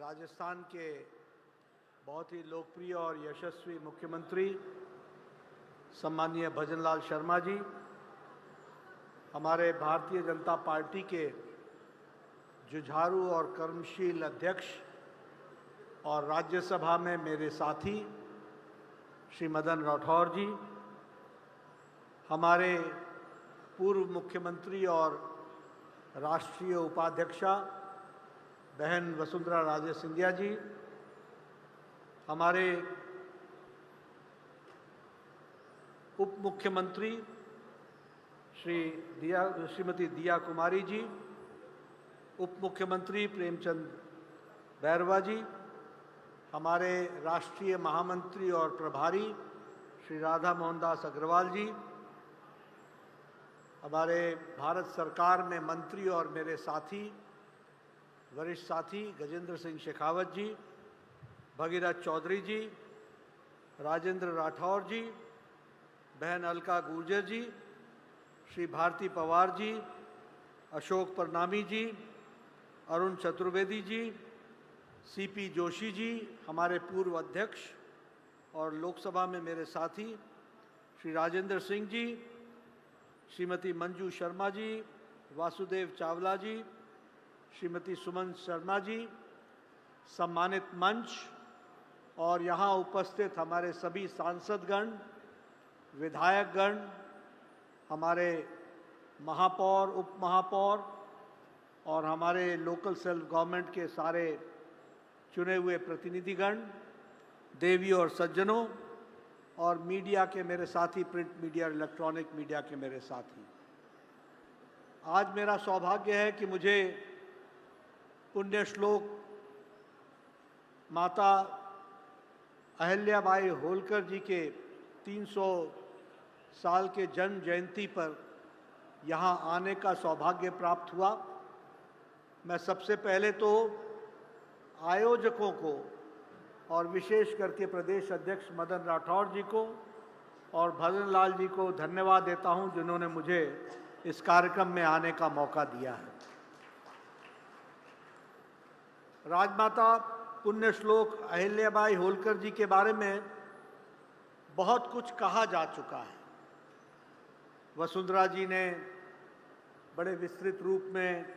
राजस्थान के बहुत ही लोकप्रिय और यशस्वी मुख्यमंत्री सम्माननीय भजनलाल शर्मा जी, हमारे भारतीय जनता पार्टी के जुझारू और कर्मशील अध्यक्ष और राज्यसभा में मेरे साथी श्री मदन राठौर जी, हमारे पूर्व मुख्यमंत्री और राष्ट्रीय उपाध्यक्षा बहन वसुंधरा राजे सिंधिया जी, हमारे उप मुख्यमंत्री श्रीमती दिया कुमारी जी, उप मुख्यमंत्री प्रेमचंद बैरवा जी, हमारे राष्ट्रीय महामंत्री और प्रभारी श्री राधा मोहनदास अग्रवाल जी, हमारे भारत सरकार में मंत्री और मेरे साथी वरिष्ठ साथी गजेंद्र सिंह शेखावत जी, भगीरथ चौधरी जी, राजेंद्र राठौर जी, बहन अलका गुर्जर जी, श्री भारती पवार जी, अशोक परनामी जी, अरुण चतुर्वेदी जी, सीपी जोशी जी, हमारे पूर्व अध्यक्ष और लोकसभा में मेरे साथी श्री राजेंद्र सिंह जी, श्रीमती मंजू शर्मा जी, वासुदेव चावला जी, श्रीमती सुमन शर्मा जी, सम्मानित मंच और यहाँ उपस्थित हमारे सभी सांसदगण, विधायकगण, हमारे महापौर, उप महापौर और हमारे लोकल सेल्फ गवर्नमेंट के सारे चुने हुए प्रतिनिधिगण, देवी और सज्जनों और मीडिया के मेरे साथी, प्रिंट मीडिया और इलेक्ट्रॉनिक मीडिया के मेरे साथी, आज मेरा सौभाग्य है कि मुझे पुण्य श्लोक माता अहिल्याबाई होलकर जी के 300 साल के जन्म जयंती पर यहाँ आने का सौभाग्य प्राप्त हुआ। मैं सबसे पहले तो आयोजकों को और विशेष करके प्रदेश अध्यक्ष मदन राठौर जी को और भजनलाल जी को धन्यवाद देता हूं, जिन्होंने मुझे इस कार्यक्रम में आने का मौका दिया है। राजमाता पुण्य श्लोक अहिल्याबाई होलकर जी के बारे में बहुत कुछ कहा जा चुका है। वसुंधरा जी ने बड़े विस्तृत रूप में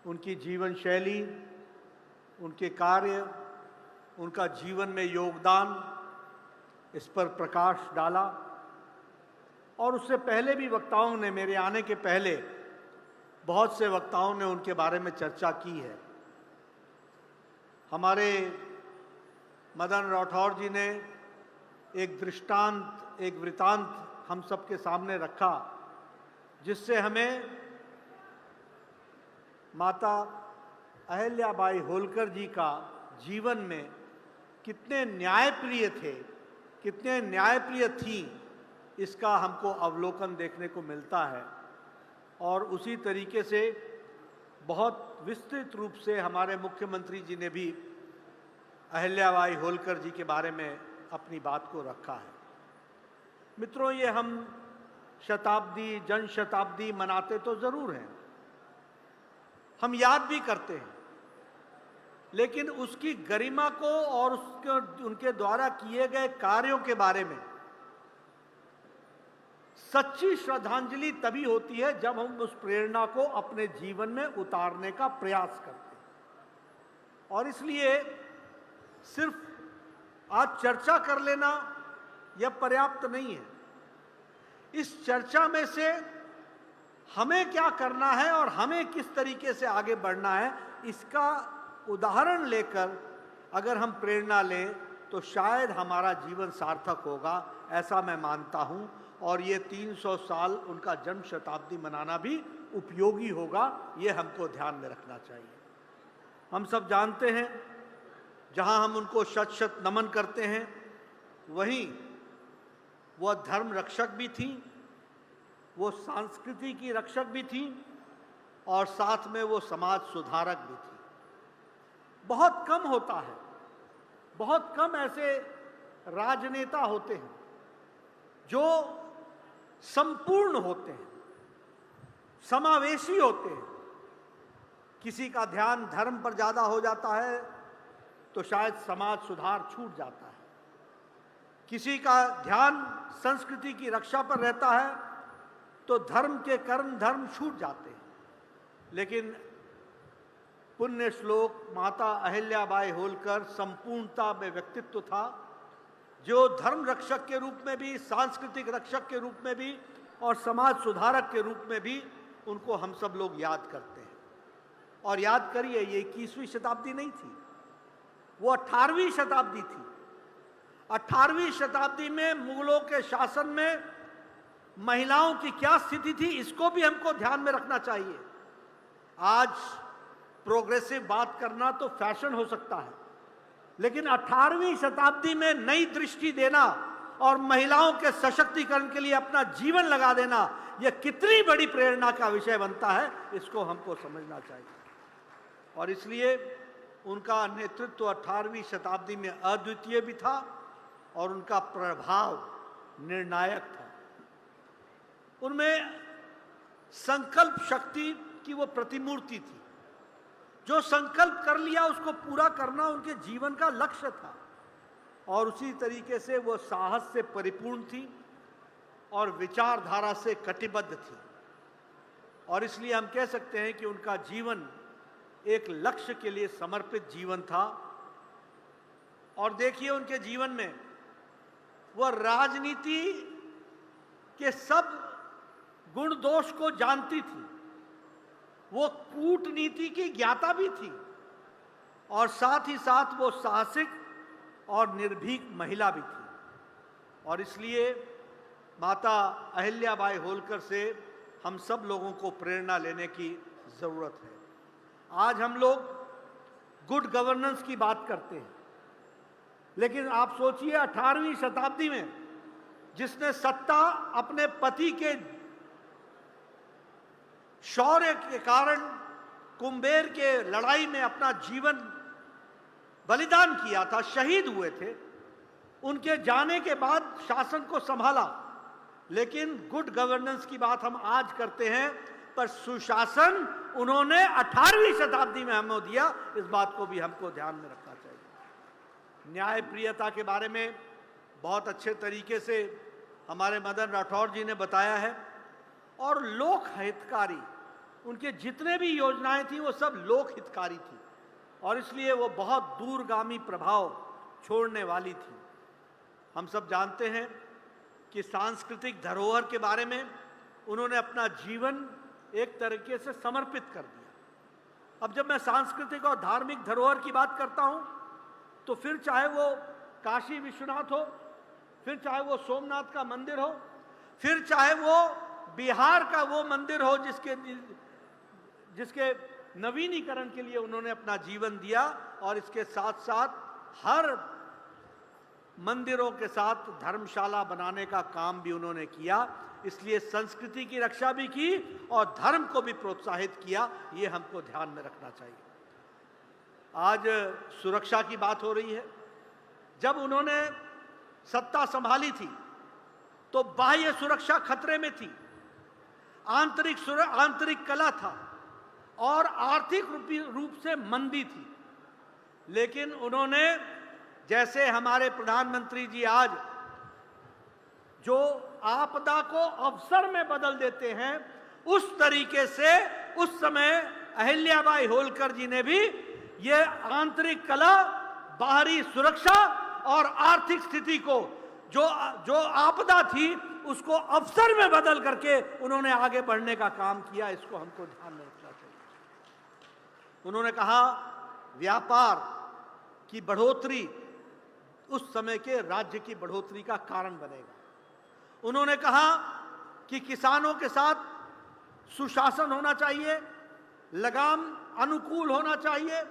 उनकी जीवन शैली, उनके कार्य, उनका जीवन में योगदान, इस पर प्रकाश डाला और उससे पहले भी वक्ताओं ने, मेरे आने के पहले बहुत से वक्ताओं ने उनके बारे में चर्चा की है। हमारे मदन राठौर जी ने एक दृष्टांत, एक वृतांत हम सबके सामने रखा, जिससे हमें माता अहिल्याबाई होलकर जी का जीवन में कितने न्यायप्रिय थे, कितने न्यायप्रिय थी, इसका हमको अवलोकन देखने को मिलता है। और उसी तरीके से बहुत विस्तृत रूप से हमारे मुख्यमंत्री जी ने भी अहिल्याबाई होलकर जी के बारे में अपनी बात को रखा है। मित्रों, ये हम शताब्दी, जन शताब्दी मनाते तो जरूर हैं, हम याद भी करते हैं, लेकिन उसकी गरिमा को और उनके द्वारा किए गए कार्यों के बारे में सच्ची श्रद्धांजलि तभी होती है जब हम उस प्रेरणा को अपने जीवन में उतारने का प्रयास करते हैं। और इसलिए सिर्फ आज चर्चा कर लेना यह पर्याप्त नहीं है। इस चर्चा में से हमें क्या करना है और हमें किस तरीके से आगे बढ़ना है, इसका उदाहरण लेकर अगर हम प्रेरणा लें तो शायद हमारा जीवन सार्थक होगा, ऐसा मैं मानता हूं। और ये 300 साल उनका जन्म शताब्दी मनाना भी उपयोगी होगा, ये हमको ध्यान में रखना चाहिए। हम सब जानते हैं, जहां हम उनको शत शत नमन करते हैं, वहीं वह धर्म रक्षक भी थी, वो संस्कृति की रक्षक भी थी और साथ में वो समाज सुधारक भी थी। बहुत कम होता है, बहुत कम ऐसे राजनेता होते हैं जो संपूर्ण होते हैं, समावेशी होते हैं। किसी का ध्यान धर्म पर ज़्यादा हो जाता है, तो शायद समाज सुधार छूट जाता है। किसी का ध्यान संस्कृति की रक्षा पर रहता है तो धर्म के कर्म धर्म छूट जाते हैं। लेकिन पुण्य श्लोक माता अहिल्याबाई होलकर संपूर्णता में व्यक्तित्व था, जो धर्म रक्षक के रूप में भी, सांस्कृतिक रक्षक के रूप में भी और समाज सुधारक के रूप में भी उनको हम सब लोग याद करते हैं। और याद करिए, ये 21वीं शताब्दी नहीं थी, वो 18वीं शताब्दी थी। 18वीं शताब्दी में मुगलों के शासन में महिलाओं की क्या स्थिति थी, इसको भी हमको ध्यान में रखना चाहिए। आज प्रोग्रेसिव बात करना तो फैशन हो सकता है, लेकिन 18वीं शताब्दी में नई दृष्टि देना और महिलाओं के सशक्तिकरण के लिए अपना जीवन लगा देना, यह कितनी बड़ी प्रेरणा का विषय बनता है, इसको हमको समझना चाहिए। और इसलिए उनका नेतृत्व 18वीं शताब्दी में अद्वितीय भी था और उनका प्रभाव निर्णायक था। उनमें संकल्प शक्ति की वो प्रतिमूर्ति थी। जो संकल्प कर लिया उसको पूरा करना उनके जीवन का लक्ष्य था। और उसी तरीके से वो साहस से परिपूर्ण थी और विचारधारा से कटिबद्ध थी। और इसलिए हम कह सकते हैं कि उनका जीवन एक लक्ष्य के लिए समर्पित जीवन था। और देखिए, उनके जीवन में वह राजनीति के सब गुण दोष को जानती थी, वो कूटनीति की ज्ञाता भी थी और साथ ही साथ वो साहसिक और निर्भीक महिला भी थी। और इसलिए माता अहिल्याबाई होलकर से हम सब लोगों को प्रेरणा लेने की जरूरत है। आज हम लोग गुड गवर्नेंस की बात करते हैं, लेकिन आप सोचिए 18वीं शताब्दी में जिसने सत्ता अपने पति के शौर्य के कारण कुंभेर के लड़ाई में अपना जीवन बलिदान किया था, शहीद हुए थे, उनके जाने के बाद शासन को संभाला। लेकिन गुड गवर्नेंस की बात हम आज करते हैं, पर सुशासन उन्होंने 18वीं शताब्दी में हमें दिया। इस बात को भी हमको ध्यान में रखना चाहिए। न्यायप्रियता के बारे में बहुत अच्छे तरीके से हमारे मदन राठौर जी ने बताया है। और लोक हितकारी, उनके जितने भी योजनाएं थी वो सब लोक हितकारी थी और इसलिए वो बहुत दूरगामी प्रभाव छोड़ने वाली थी। हम सब जानते हैं कि सांस्कृतिक धरोहर के बारे में उन्होंने अपना जीवन एक तरीके से समर्पित कर दिया। अब जब मैं सांस्कृतिक और धार्मिक धरोहर की बात करता हूं, तो फिर चाहे वो काशी विश्वनाथ हो, फिर चाहे वो सोमनाथ का मंदिर हो, फिर चाहे वो बिहार का वो मंदिर हो जिसके नवीनीकरण के लिए उन्होंने अपना जीवन दिया। और इसके साथ साथ हर मंदिरों के साथ धर्मशाला बनाने का काम भी उन्होंने किया। इसलिए संस्कृति की रक्षा भी की और धर्म को भी प्रोत्साहित किया। ये हमको ध्यान में रखना चाहिए। आज सुरक्षा की बात हो रही है। जब उन्होंने सत्ता संभाली थी तो बाह्य सुरक्षा खतरे में थी, आंतरिक कला था और आर्थिक रूप से मंदी थी। लेकिन उन्होंने, जैसे हमारे प्रधानमंत्री जी आज जो आपदा को अवसर में बदल देते हैं, उस तरीके से उस समय अहिल्याबाई होलकर जी ने भी ये आंतरिक कला, बाहरी सुरक्षा और आर्थिक स्थिति को जो आपदा थी उसको अवसर में बदल करके उन्होंने आगे बढ़ने का काम किया। इसको हमको ध्यान में रखना चाहिए। उन्होंने कहा व्यापार की बढ़ोतरी उस समय के राज्य की बढ़ोतरी का कारण बनेगा। उन्होंने कहा कि किसानों के साथ सुशासन होना चाहिए, लगाम अनुकूल होना चाहिए,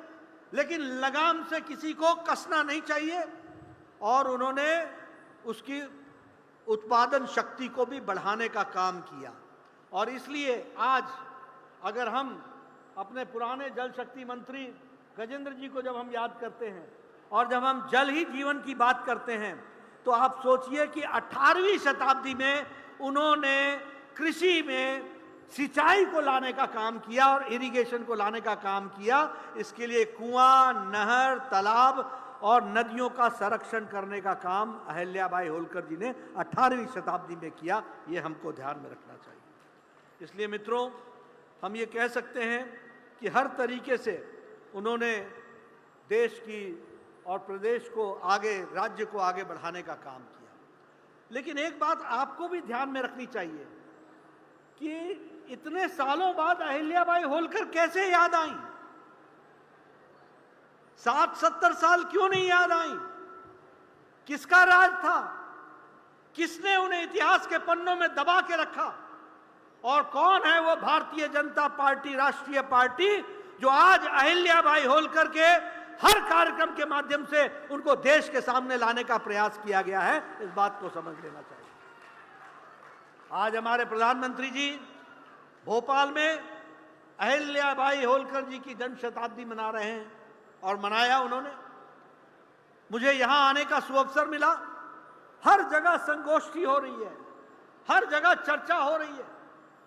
लेकिन लगाम से किसी को कसना नहीं चाहिए। और उन्होंने उसकी उत्पादन शक्ति को भी बढ़ाने का काम किया। और इसलिए आज अगर हम अपने पुराने जल शक्ति मंत्री गजेंद्र जी को जब हम याद करते हैं और जब हम जल ही जीवन की बात करते हैं, तो आप सोचिए कि 18वीं शताब्दी में उन्होंने कृषि में सिंचाई को लाने का काम किया और इरिगेशन को लाने का काम किया। इसके लिए कुआं, नहर, तालाब और नदियों का संरक्षण करने का काम अहिल्याबाई होलकर जी ने 18वीं शताब्दी में किया। ये हमको ध्यान में रखना चाहिए। इसलिए मित्रों, हम ये कह सकते हैं कि हर तरीके से उन्होंने देश की और प्रदेश को आगे, राज्य को आगे बढ़ाने का काम किया। लेकिन एक बात आपको भी ध्यान में रखनी चाहिए कि इतने सालों बाद अहिल्याबाई होलकर कैसे याद आई? 60-70 साल क्यों नहीं याद आई? किसका राज था? किसने उन्हें इतिहास के पन्नों में दबा के रखा? और कौन है वो भारतीय जनता पार्टी, राष्ट्रीय पार्टी, जो आज अहिल्याबाई होलकर के हर कार्यक्रम के माध्यम से उनको देश के सामने लाने का प्रयास किया गया है? इस बात को समझ लेना चाहिए। आज हमारे प्रधानमंत्री जी भोपाल में अहिल्याबाई होलकर जी की जन्म शताब्दी मना रहे हैं और मनाया उन्होंने। मुझे यहां आने का सुअवसर मिला। हर जगह संगोष्ठी हो रही है, हर जगह चर्चा हो रही है,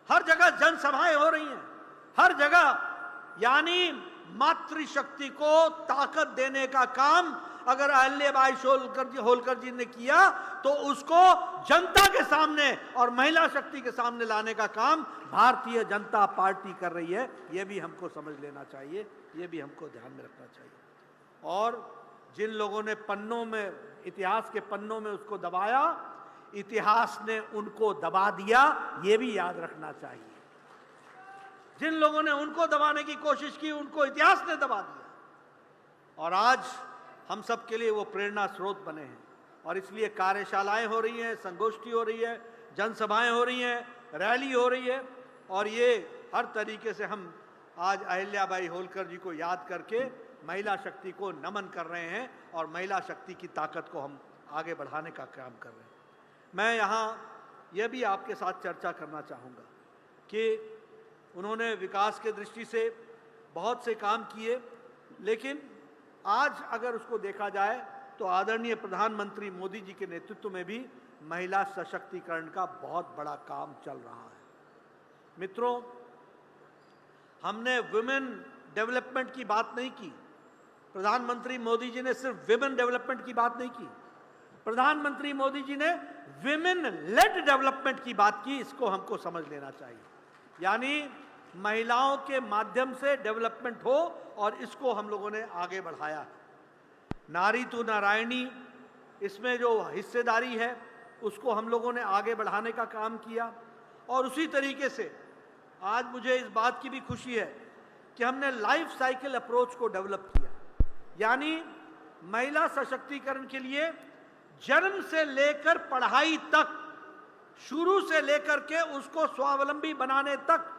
हर जगह जनसभाएं हो रही हैं, हर जगह यानी मातृशक्ति को ताकत देने का काम अगर अहिल्याबाई होलकर जी ने किया तो उसको जनता के सामने और महिला शक्ति के सामने लाने का काम भारतीय जनता पार्टी कर रही है। यह भी हमको समझ लेना चाहिए, यह भी हमको ध्यान में रखना चाहिए। और जिन लोगों ने पन्नों में, इतिहास के पन्नों में उसको दबाया, इतिहास ने उनको दबा दिया, यह भी याद रखना चाहिए। जिन लोगों ने उनको दबाने की कोशिश की, उनको इतिहास ने दबा दिया। और आज हम सब के लिए वो प्रेरणा स्रोत बने हैं। और इसलिए कार्यशालाएं हो रही हैं, संगोष्ठी हो रही है, जनसभाएं हो रही हैं, रैली हो रही है। और ये हर तरीके से हम आज अहिल्याबाई होलकर जी को याद करके महिला शक्ति को नमन कर रहे हैं और महिला शक्ति की ताकत को हम आगे बढ़ाने का काम कर रहे हैं। मैं यहाँ यह भी आपके साथ चर्चा करना चाहूँगा कि उन्होंने विकास के दृष्टि से बहुत से काम किए, लेकिन आज अगर उसको देखा जाए तो आदरणीय प्रधानमंत्री मोदी जी के नेतृत्व में भी महिला सशक्तिकरण का बहुत बड़ा काम चल रहा है। मित्रों, हमने वुमेन डेवलपमेंट की बात नहीं की। प्रधानमंत्री मोदी जी ने सिर्फ विमेन डेवलपमेंट की बात नहीं की, प्रधानमंत्री मोदी जी ने विमेन लेड डेवलपमेंट की बात की। इसको हमको समझ लेना चाहिए। यानी महिलाओं के माध्यम से डेवलपमेंट हो, और इसको हम लोगों ने आगे बढ़ाया है। नारी तू नारायणी, इसमें जो हिस्सेदारी है उसको हम लोगों ने आगे बढ़ाने का काम किया। और उसी तरीके से आज मुझे इस बात की भी खुशी है कि हमने लाइफ साइकिल अप्रोच को डेवलप किया। यानी महिला सशक्तिकरण के लिए जन्म से लेकर पढ़ाई तक, शुरू से लेकर के उसको स्वावलंबी बनाने तक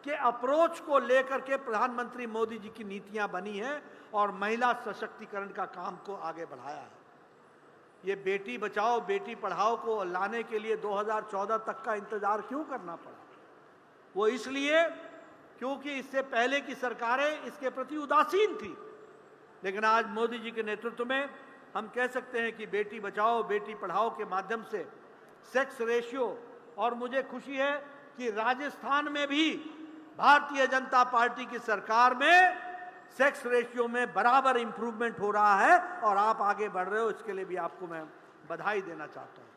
के अप्रोच को लेकर के प्रधानमंत्री मोदी जी की नीतियां बनी हैं और महिला सशक्तिकरण का काम को आगे बढ़ाया है। ये बेटी बचाओ बेटी पढ़ाओ को लाने के लिए 2014 तक का इंतजार क्यों करना पड़ा? वो इसलिए क्योंकि इससे पहले की सरकारें इसके प्रति उदासीन थी। लेकिन आज मोदी जी के नेतृत्व में हम कह सकते हैं कि बेटी बचाओ बेटी पढ़ाओ के माध्यम से सेक्स रेशियो, और मुझे खुशी है कि राजस्थान में भी भारतीय जनता पार्टी की सरकार में सेक्स रेशियो में बराबर इंप्रूवमेंट हो रहा है और आप आगे बढ़ रहे हो। इसके लिए भी आपको मैं बधाई देना चाहता हूं।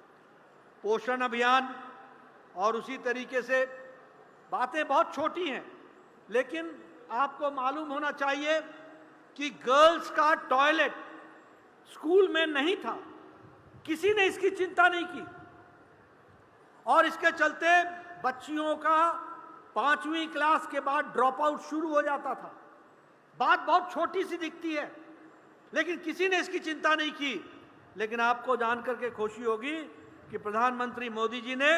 पोषण अभियान, और उसी तरीके से बातें बहुत छोटी हैं, लेकिन आपको मालूम होना चाहिए कि गर्ल्स का टॉयलेट स्कूल में नहीं था, किसी ने इसकी चिंता नहीं की, और इसके चलते बच्चियों का 5वीं क्लास के बाद ड्रॉप आउट शुरू हो जाता था। बात बहुत छोटी सी दिखती है, लेकिन किसी ने इसकी चिंता नहीं की। लेकिन आपको जानकर के खुशी होगी कि प्रधानमंत्री मोदी जी ने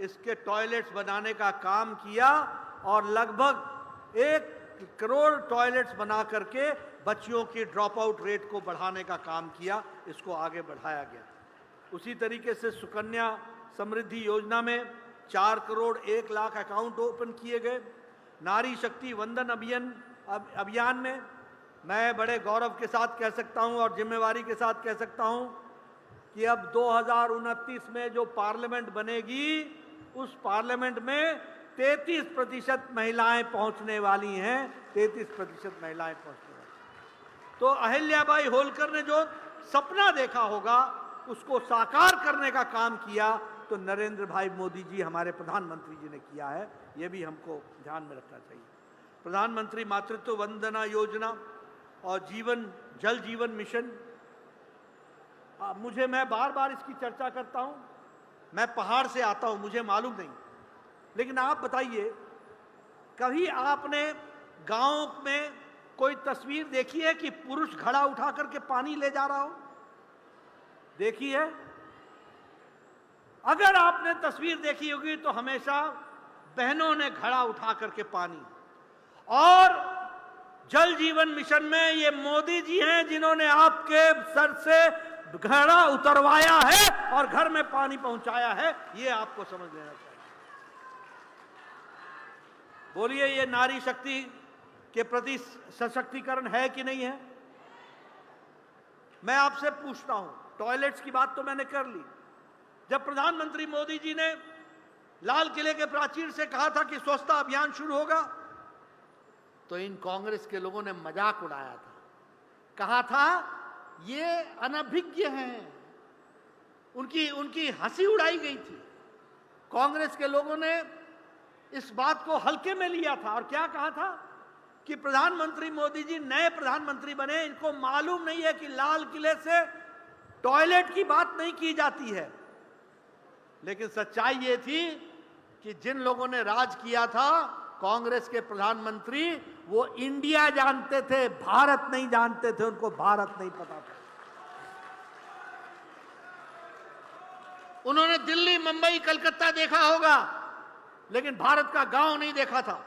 इसके टॉयलेट्स बनाने का काम किया और लगभग 1 करोड़ टॉयलेट्स बना करके बच्चियों की ड्रॉप आउट रेट को बढ़ाने का काम किया, इसको आगे बढ़ाया गया। उसी तरीके से सुकन्या समृद्धि योजना में 4 करोड़ 1 लाख अकाउंट ओपन किए गए। नारी शक्ति वंदन अभियान में मैं बड़े गौरव के साथ कह सकता हूं और जिम्मेवारी के साथ कह सकता हूं कि अब 2029 में जो पार्लियामेंट बनेगी, उस पार्लियामेंट में 33% महिलाएं पहुंचने वाली हैं, 33% महिलाएं पहुंचने वाली। तो अहिल्याबाई होलकर ने जो सपना देखा होगा उसको साकार करने का काम किया तो नरेंद्र भाई मोदी जी हमारे प्रधानमंत्री जी ने किया है, ये भी हमको ध्यान में रखना चाहिए। प्रधानमंत्री मातृत्व वंदना योजना और जल जीवन मिशन, मैं बार बार इसकी चर्चा करता हूं। मैं पहाड़ से आता हूं, मुझे मालूम नहीं, लेकिन आप बताइए कभी आपने गांव में कोई तस्वीर देखी है कि पुरुष घड़ा उठा करके पानी ले जा रहा हो? देखी है? अगर आपने तस्वीर देखी होगी तो हमेशा बहनों ने घड़ा उठा करके पानी, और जल जीवन मिशन में ये मोदी जी हैं जिन्होंने आपके सर से घड़ा उतरवाया है और घर में पानी पहुंचाया है, ये आपको समझ लेना चाहिए। बोलिए, ये नारी शक्ति के प्रति सशक्तिकरण है कि नहीं है? मैं आपसे पूछता हूं, टॉयलेट्स की बात तो मैंने कर ली। जब प्रधानमंत्री मोदी जी ने लाल किले के प्राचीर से कहा था कि स्वच्छता अभियान शुरू होगा, तो इन कांग्रेस के लोगों ने मजाक उड़ाया था, कहा था ये अनभिज्ञ हैं, उनकी हंसी उड़ाई गई थी। कांग्रेस के लोगों ने इस बात को हल्के में लिया था और क्या कहा था कि प्रधानमंत्री मोदी जी नए प्रधानमंत्री बने, इनको मालूम नहीं है कि लाल किले से टॉयलेट की बात नहीं की जाती है। लेकिन सच्चाई ये थी कि जिन लोगों ने राज किया था कांग्रेस के प्रधानमंत्री, वो इंडिया जानते थे, भारत नहीं जानते थे, उनको भारत नहीं पता था। उन्होंने दिल्ली, मुंबई, कलकत्ता देखा होगा, लेकिन भारत का गांव नहीं देखा था।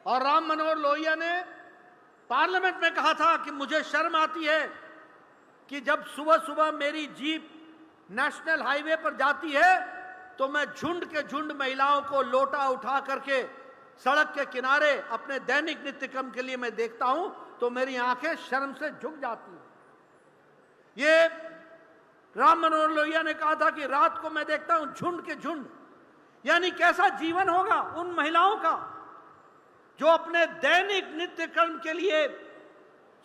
और राम मनोहर लोहिया ने पार्लियामेंट में कहा था कि मुझे शर्म आती है कि जब सुबह सुबह मेरी जीप नेशनल हाईवे पर जाती है तो मैं झुंड के झुंड महिलाओं को लोटा उठा करके सड़क के किनारे अपने दैनिक नित्य कर्म के लिए मैं देखता हूं तो मेरी आंखें शर्म से झुक जाती हैं। ये राम मनोहर लोहिया ने कहा था कि रात को मैं देखता हूं झुंड के झुंड, यानी कैसा जीवन होगा उन महिलाओं का जो अपने दैनिक नित्य कर्म के लिए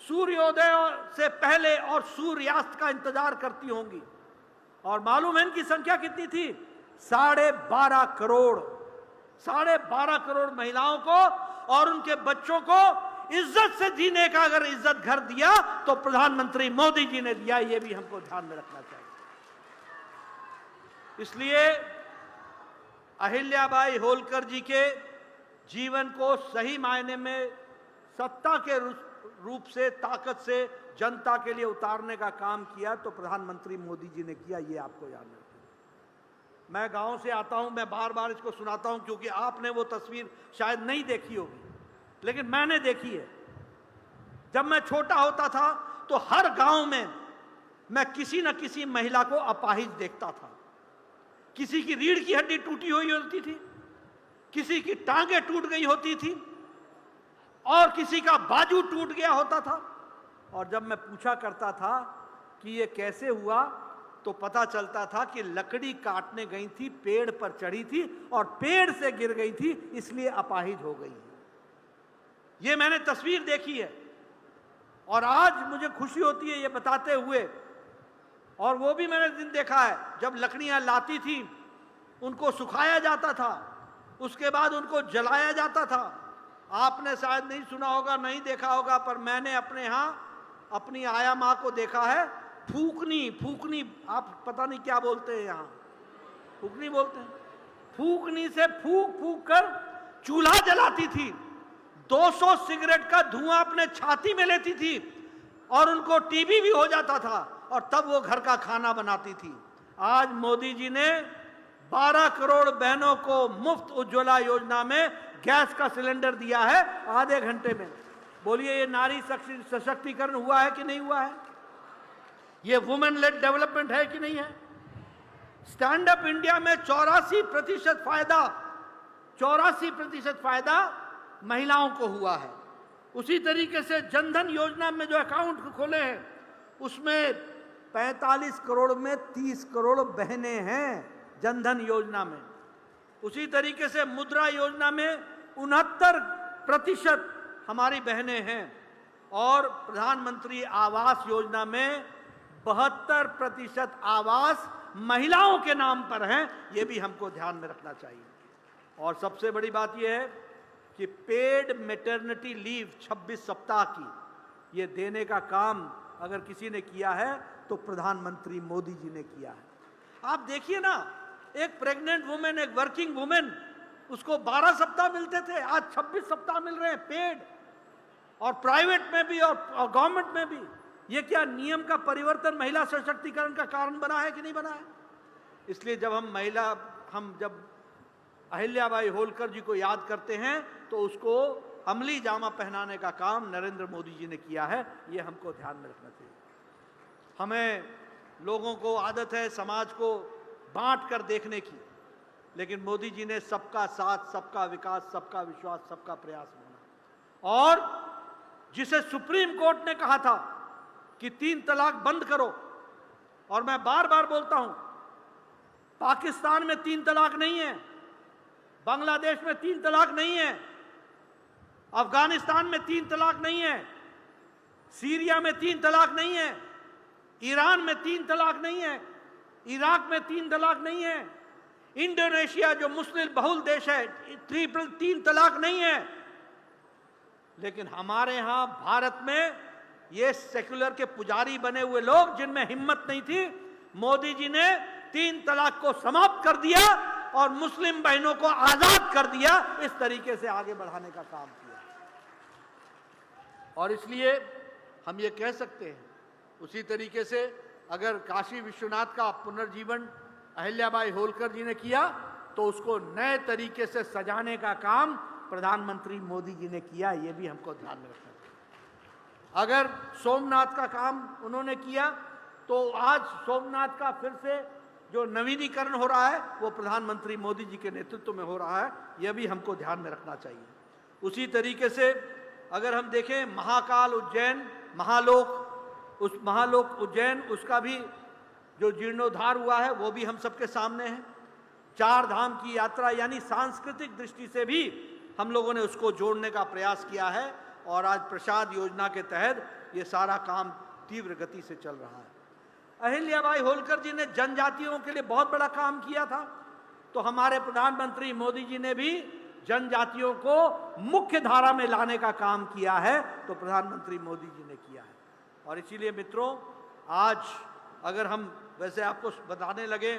सूर्योदय से पहले और सूर्यास्त का इंतजार करती होंगी। और मालूम है इनकी संख्या कितनी थी? 12.5 करोड़। 12.5 करोड़ महिलाओं को और उनके बच्चों को इज्जत से जीने का अगर इज्जत घर दिया तो प्रधानमंत्री मोदी जी ने दिया, ये भी हमको ध्यान में रखना चाहिए। इसलिए अहिल्याबाई होलकर जी के जीवन को सही मायने में सत्ता के रूप से, ताकत से जनता के लिए उतारने का काम किया तो प्रधानमंत्री मोदी जी ने किया, ये आपको याद रखना। मैं गांव से आता हूं, मैं बार बार इसको सुनाता हूं क्योंकि आपने वो तस्वीर शायद नहीं देखी होगी, लेकिन मैंने देखी है। जब मैं छोटा होता था तो हर गांव में मैं किसी न किसी महिला को अपाहिज देखता था। किसी की रीढ़ की हड्डी टूटी हुई होती थी, किसी की टांगें टूट गई होती थी और किसी का बाजू टूट गया होता था। और जब मैं पूछा करता था कि ये कैसे हुआ तो पता चलता था कि लकड़ी काटने गई थी, पेड़ पर चढ़ी थी और पेड़ से गिर गई थी, इसलिए अपाहिज हो गई है। ये मैंने तस्वीर देखी है और आज मुझे खुशी होती है ये बताते हुए। और वो भी मैंने दिन देखा है जब लकड़ियां लाती थी, उनको सुखाया जाता था, उसके बाद उनको जलाया जाता था। आपने शायद नहीं सुना होगा, नहीं देखा होगा, पर मैंने अपने यहाँ अपनी आया माँ को देखा है। फूकनी आप पता नहीं क्या बोलते हैं, यहाँ फूकनी बोलते हैं। फूकनी से फूक कर चूल्हा जलाती थी, 200 सिगरेट का धुआं अपने छाती में लेती थी और उनको टीबी भी हो जाता था और तब वो घर का खाना बनाती थी। आज मोदी जी ने 12 करोड़ बहनों को मुफ्त उज्ज्वला योजना में गैस का सिलेंडर दिया है आधे घंटे में। बोलिए, ये नारी सशक्तिकरण हुआ है कि नहीं हुआ है? ये वुमेन लेड डेवलपमेंट है कि नहीं है? स्टैंड अप इंडिया में 84% फायदा महिलाओं को हुआ है। उसी तरीके से जनधन योजना में जो अकाउंट खोले हैं उसमें 45 करोड़ में 30 करोड़ बहनें हैं जनधन योजना में। उसी तरीके से मुद्रा योजना में 69% हमारी बहनें हैं और प्रधानमंत्री आवास योजना में 72% आवास महिलाओं के नाम पर हैं। ये भी हमको ध्यान में रखना चाहिए। और सबसे बड़ी बात यह है कि पेड मैटरनिटी लीव 26 सप्ताह की ये देने का काम अगर किसी ने किया है तो प्रधानमंत्री मोदी जी ने किया है। आप देखिए ना, एक प्रेग्नेंट वुमेन, एक वर्किंग वुमेन, उसको 12 सप्ताह मिलते थे, आज 26 सप्ताह मिल रहे हैं पेड, और प्राइवेट में भी और गवर्नमेंट में भी। ये क्या नियम का परिवर्तन महिला सशक्तिकरण का कारण बना है कि नहीं बना है? इसलिए जब हम जब अहिल्याबाई होलकर जी को याद करते हैं तो उसको अमली जामा पहनाने का काम नरेंद्र मोदी जी ने किया है। ये हमको ध्यान में रखना चाहिए। हमें लोगों को आदत है समाज को बांट कर देखने की, लेकिन मोदी जी ने सबका साथ, सबका विकास, सबका विश्वास, सबका प्रयास माना। और जिसे सुप्रीम कोर्ट ने कहा था कि 3 तलाक बंद करो, और मैं बार बार बोलता हूं, पाकिस्तान में 3 तलाक नहीं है, बांग्लादेश में 3 तलाक नहीं है, अफगानिस्तान में 3 तलाक नहीं है, सीरिया में 3 तलाक नहीं है, ईरान में 3 तलाक नहीं है, इराक में 3 तलाक नहीं है, इंडोनेशिया जो मुस्लिम बहुल देश है 3 तलाक नहीं है। लेकिन हमारे यहां भारत में ये सेक्युलर के पुजारी बने हुए लोग, जिनमें हिम्मत नहीं थी, मोदी जी ने 3 तलाक को समाप्त कर दिया और मुस्लिम बहनों को आजाद कर दिया। इस तरीके से आगे बढ़ाने का काम किया। और इसलिए हम ये कह सकते हैं, उसी तरीके से अगर काशी विश्वनाथ का पुनर्जीवन अहिल्याबाई होलकर जी ने किया तो उसको नए तरीके से सजाने का काम प्रधानमंत्री मोदी जी ने किया। ये भी हमको ध्यान में रखना चाहिए। अगर सोमनाथ का काम उन्होंने किया तो आज सोमनाथ का फिर से जो नवीनीकरण हो रहा है वो प्रधानमंत्री मोदी जी के नेतृत्व में हो रहा है। यह भी हमको ध्यान में रखना चाहिए। उसी तरीके से अगर हम देखें महाकाल उज्जैन, उस महालोक उज्जैन, उसका भी जो जीर्णोद्धार हुआ है वो भी हम सबके सामने है। 4 धाम की यात्रा यानी सांस्कृतिक दृष्टि से भी हम लोगों ने उसको जोड़ने का प्रयास किया है और आज प्रसाद योजना के तहत ये सारा काम तीव्र गति से चल रहा है। अहिल्याबाई होलकर जी ने जनजातियों के लिए बहुत बड़ा काम किया था, तो हमारे प्रधानमंत्री मोदी जी ने भी जनजातियों को मुख्य धारा में लाने का काम किया है, तो प्रधानमंत्री मोदी जी ने किया है। और इसीलिए मित्रों, आज अगर हम वैसे आपको बताने लगे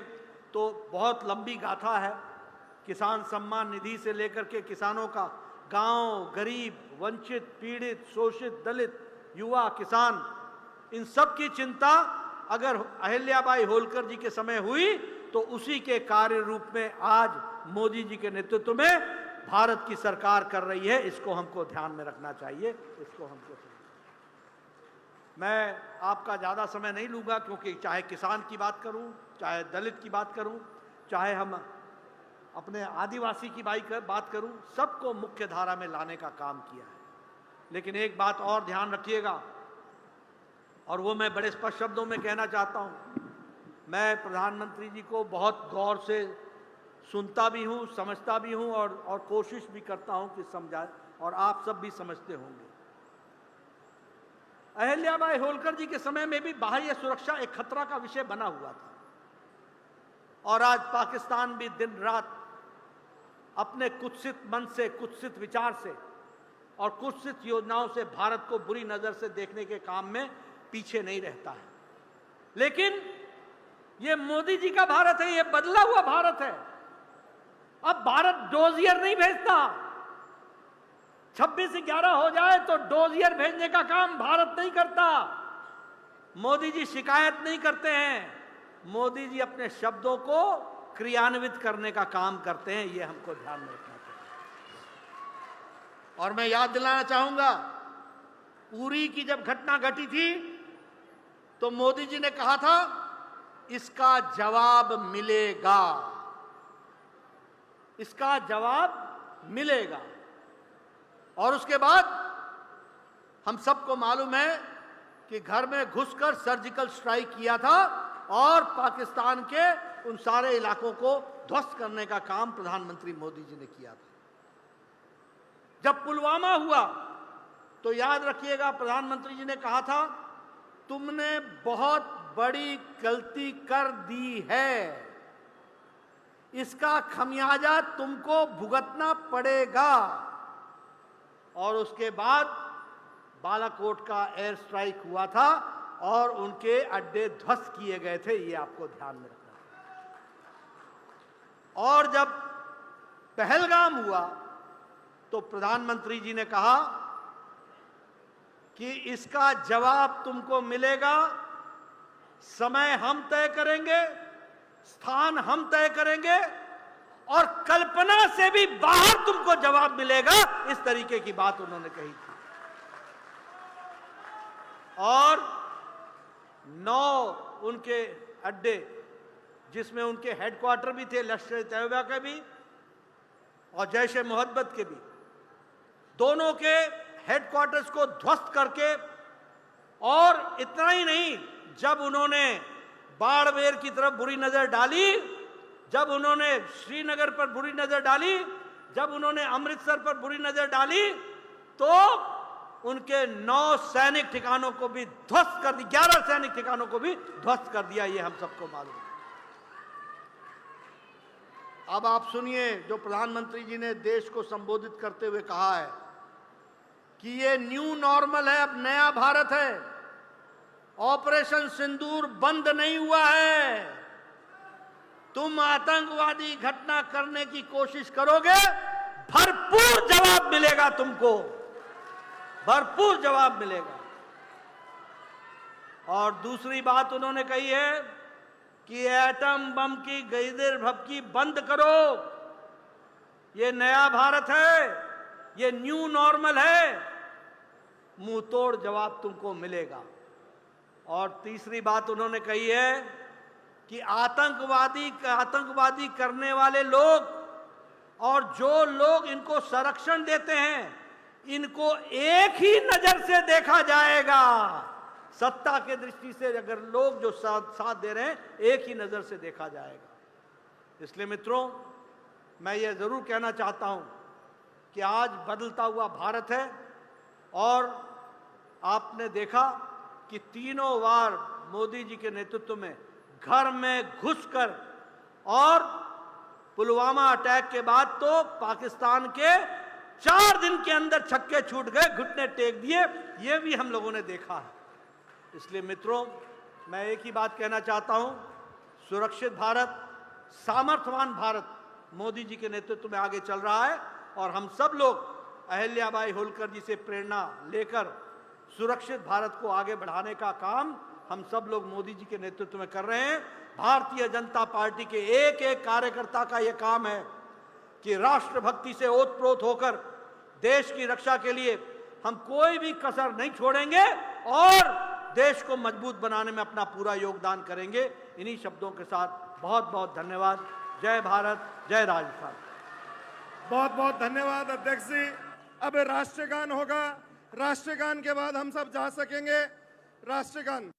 तो बहुत लंबी गाथा है। किसान सम्मान निधि से लेकर के किसानों का, गांव, गरीब, वंचित, पीड़ित, शोषित, दलित, युवा, किसान, इन सब की चिंता अगर अहिल्याबाई होलकर जी के समय हुई तो उसी के कार्य रूप में आज मोदी जी के नेतृत्व में भारत की सरकार कर रही है। इसको हमको ध्यान में रखना चाहिए। इसको हमको मैं आपका ज़्यादा समय नहीं लूँगा, क्योंकि चाहे किसान की बात करूँ, चाहे दलित की बात करूँ, चाहे हम अपने आदिवासी की बात करूँ, सबको मुख्य धारा में लाने का काम किया है। लेकिन एक बात और ध्यान रखिएगा, और वो मैं बड़े स्पष्ट शब्दों में कहना चाहता हूँ। मैं प्रधानमंत्री जी को बहुत गौर से सुनता भी हूँ, समझता भी हूँ और कोशिश भी करता हूँ कि समझाए, और आप सब भी समझते होंगे। अहिल्याबाई होलकर जी के समय में भी बाह्य सुरक्षा एक खतरा का विषय बना हुआ था, और आज पाकिस्तान भी दिन रात अपने कुत्सित मन से, कुत्सित विचार से और कुत्सित योजनाओं से भारत को बुरी नजर से देखने के काम में पीछे नहीं रहता है। लेकिन ये मोदी जी का भारत है, ये बदला हुआ भारत है। अब भारत डोजियर नहीं भेजता। 26/11 हो जाए तो डोजियर भेजने का काम भारत नहीं करता। मोदी जी शिकायत नहीं करते हैं, मोदी जी अपने शब्दों को क्रियान्वित करने का काम करते हैं। ये हमको ध्यान में रखना चाहिए। और मैं याद दिलाना चाहूंगा, उरी की जब घटना घटी थी तो मोदी जी ने कहा था इसका जवाब मिलेगा, इसका जवाब मिलेगा। और उसके बाद हम सबको मालूम है कि घर में घुसकर सर्जिकल स्ट्राइक किया था और पाकिस्तान के उन सारे इलाकों को ध्वस्त करने का काम प्रधानमंत्री मोदी जी ने किया था। जब पुलवामा हुआ तो याद रखिएगा, प्रधानमंत्री जी ने कहा था, तुमने बहुत बड़ी गलती कर दी है, इसका खमियाजा तुमको भुगतना पड़ेगा। और उसके बाद बालाकोट का एयर स्ट्राइक हुआ था और उनके अड्डे ध्वस्त किए गए थे, ये आपको ध्यान में रखना। और जब पहलगाम हुआ तो प्रधानमंत्री जी ने कहा कि इसका जवाब तुमको मिलेगा, समय हम तय करेंगे, स्थान हम तय करेंगे और कल्पना से भी बाहर तुमको जवाब मिलेगा। इस तरीके की बात उन्होंने कही थी। और 9 उनके अड्डे, जिसमें उनके हेडक्वार्टर भी थे, लश्कर-ए-तैयबा के भी और जैश-ए-मोहब्बत के भी, दोनों के हेडक्वार्टर्स को ध्वस्त करके, और इतना ही नहीं, जब उन्होंने बाड़मेर की तरफ बुरी नजर डाली, जब उन्होंने श्रीनगर पर बुरी नजर डाली, जब उन्होंने अमृतसर पर बुरी नजर डाली, तो उनके 9 सैनिक ठिकानों को भी ध्वस्त कर दिया, 11 सैनिक ठिकानों को भी ध्वस्त कर दिया। ये हम सबको मालूम है। अब आप सुनिए जो प्रधानमंत्री जी ने देश को संबोधित करते हुए कहा है कि ये न्यू नॉर्मल है, अब नया भारत है। ऑपरेशन सिंदूर बंद नहीं हुआ है। तुम आतंकवादी घटना करने की कोशिश करोगे, भरपूर जवाब मिलेगा तुमको, भरपूर जवाब मिलेगा। और दूसरी बात उन्होंने कही है कि एटम बम की गईदर भभकी बंद करो। ये नया भारत है, ये न्यू नॉर्मल है, मुंह तोड़ जवाब तुमको मिलेगा। और तीसरी बात उन्होंने कही है कि आतंकवादी करने वाले लोग और जो लोग इनको संरक्षण देते हैं, इनको एक ही नजर से देखा जाएगा। सत्ता के दृष्टि से अगर लोग जो साथ दे रहे हैं, एक ही नजर से देखा जाएगा। इसलिए मित्रों, मैं ये जरूर कहना चाहता हूं कि आज बदलता हुआ भारत है और आपने देखा कि तीनों बार मोदी जी के नेतृत्व में घर में घुसकर, और पुलवामा अटैक के बाद तो पाकिस्तान के 4 दिन के अंदर छक्के छूट गए, घुटने टेक दिए, ये भी हम लोगों ने देखा है। इसलिए मित्रों, मैं एक ही बात कहना चाहता हूं, सुरक्षित भारत, सामर्थ्यवान भारत मोदी जी के नेतृत्व में आगे चल रहा है और हम सब लोग अहिल्याबाई होलकर जी से प्रेरणा लेकर सुरक्षित भारत को आगे बढ़ाने का काम हम सब लोग मोदी जी के नेतृत्व में कर रहे हैं। भारतीय जनता पार्टी के एक एक कार्यकर्ता का यह काम है कि राष्ट्रभक्ति से ओतप्रोत होकर देश की रक्षा के लिए हम कोई भी कसर नहीं छोड़ेंगे और देश को मजबूत बनाने में अपना पूरा योगदान करेंगे। इन्हीं शब्दों के साथ बहुत बहुत धन्यवाद। जय भारत, जय राजस्थान। बहुत बहुत धन्यवाद अध्यक्ष जी। अब राष्ट्रगान होगा, राष्ट्रगान के बाद हम सब जा सकेंगे। राष्ट्रगान।